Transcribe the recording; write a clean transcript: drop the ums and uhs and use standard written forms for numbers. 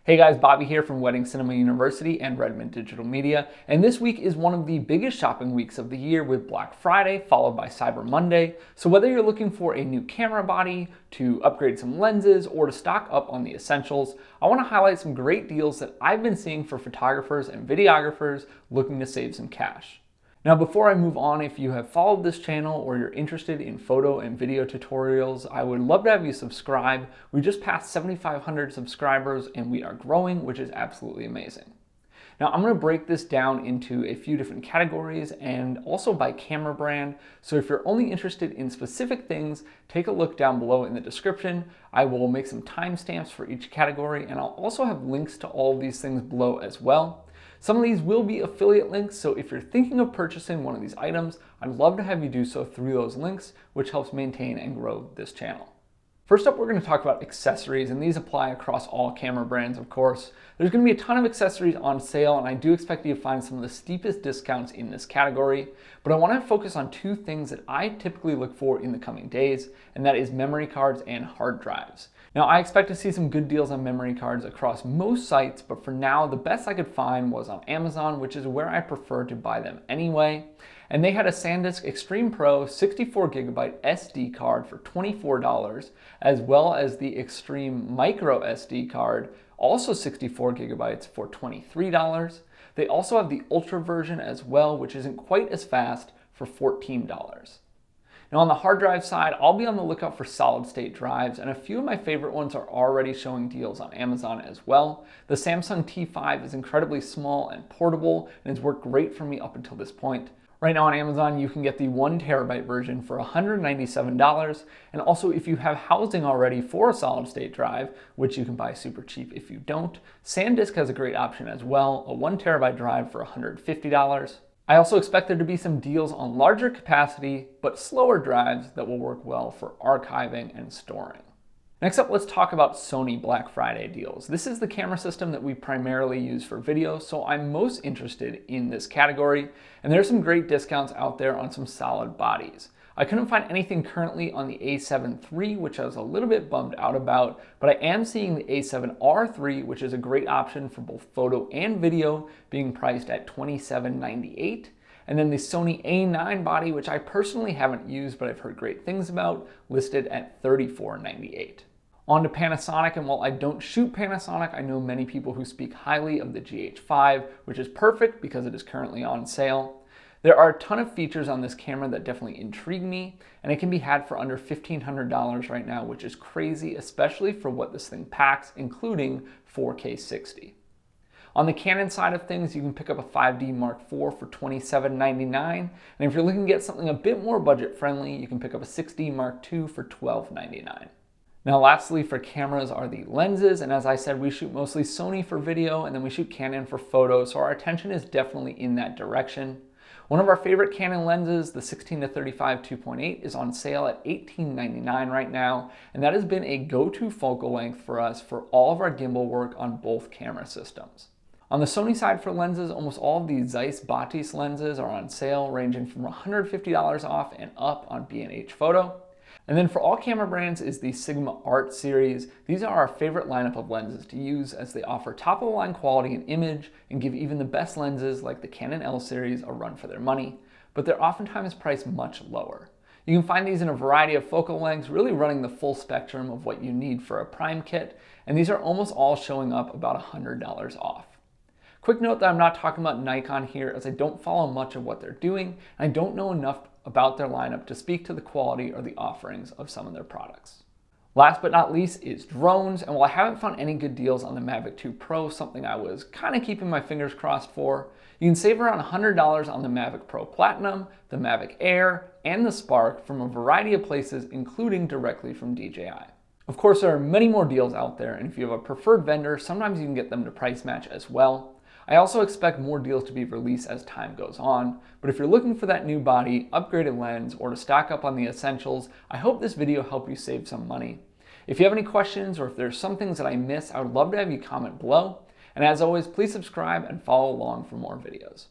Hey guys, Bobby here from Wedding Cinema University and Redmond Digital Media, and this week is one of the biggest shopping weeks of the year with Black Friday followed by Cyber Monday. So whether you're looking for a new camera body, to upgrade some lenses, or to stock up on the essentials, I want to highlight some great deals that I've been seeing for photographers and videographers looking to save some cash. Now, before I move on, if you have followed this channel or you're interested in photo and video tutorials, I would love to have you subscribe. We just passed 7,500 subscribers and we are growing, which is absolutely amazing. Now, I'm going to break this down into a few different categories and also by camera brand. So if you're only interested in specific things, take a look down below in the description. I will make some timestamps for each category, and I'll also have links to all of these things below as well. Some of these will be affiliate links, so if you're thinking of purchasing one of these items, I'd love to have you do so through those links, which helps maintain and grow this channel. First up, we're going to talk about accessories, and these apply across all camera brands, of course. There's going to be a ton of accessories on sale, and I do expect you to find some of the steepest discounts in this category, but I want to focus on two things that I typically look for in the coming days, and that is memory cards and hard drives. Now, I expect to see some good deals on memory cards across most sites, but for now, the best I could find was on Amazon, which is where I prefer to buy them anyway. And they had a SanDisk Extreme Pro 64GB SD card for $24, as well as the Extreme Micro SD card, also 64GB for $23. They also have the Ultra version as well, which isn't quite as fast, for $14. Now on the hard drive side, I'll be on the lookout for solid state drives, and a few of my favorite ones are already showing deals on Amazon as well. The Samsung T5 is incredibly small and portable and has worked great for me up until this point. Right now on Amazon, you can get the 1TB version for $197, and also if you have housing already for a solid state drive, which you can buy super cheap if you don't, SanDisk has a great option as well, a 1TB drive for $150. I also expect there to be some deals on larger capacity but slower drives that will work well for archiving and storing. Next up, let's talk about Sony Black Friday deals. This is the camera system that we primarily use for video, so I'm most interested in this category, and there's some great discounts out there on some solid bodies. I couldn't find anything currently on the A7 III, which I was a little bit bummed out about, but I am seeing the A7R III, which is a great option for both photo and video, being priced at $27.98. And then the Sony A9 body, which I personally haven't used, but I've heard great things about, listed at $34.98. On to Panasonic, and while I don't shoot Panasonic, I know many people who speak highly of the GH5, which is perfect because it is currently on sale. There are a ton of features on this camera that definitely intrigue me, and it can be had for under $1,500 right now, which is crazy, especially for what this thing packs, including 4K 60. On the Canon side of things, you can pick up a 5D Mark IV for $27.99, and if you're looking to get something a bit more budget friendly, you can pick up a 6D Mark II for $12.99. Now lastly for cameras are the lenses, and as I said, we shoot mostly Sony for video and then we shoot Canon for photo, so our attention is definitely in that direction. One of our favorite Canon lenses, the 16-35 2.8, is on sale at $18.99 right now, and that has been a go-to focal length for us for all of our gimbal work on both camera systems. On the Sony side for lenses, almost all of the Zeiss Batis lenses are on sale, ranging from $150 off and up on B&H Photo. And then for all camera brands is the Sigma Art series. These are our favorite lineup of lenses to use as they offer top of the line quality and image and give even the best lenses like the Canon L series a run for their money, but they're oftentimes priced much lower. You can find these in a variety of focal lengths, really running the full spectrum of what you need for a prime kit, and these are almost all showing up about $100 off. Quick note that I'm not talking about Nikon here, as I don't follow much of what they're doing, and I don't know enough about their lineup to speak to the quality or the offerings of some of their products. Last but not least is drones, and while I haven't found any good deals on the Mavic 2 Pro, something I was kind of keeping my fingers crossed for, you can save around $100 on the Mavic Pro Platinum, the Mavic Air, and the Spark from a variety of places, including directly from DJI. Of course, there are many more deals out there, and if you have a preferred vendor, sometimes you can get them to price match as well. I also expect more deals to be released as time goes on, but if you're looking for that new body, upgraded lens, or to stock up on the essentials, I hope this video helped you save some money. If you have any questions or if there's some things that I missed, I would love to have you comment below. And as always, please subscribe and follow along for more videos.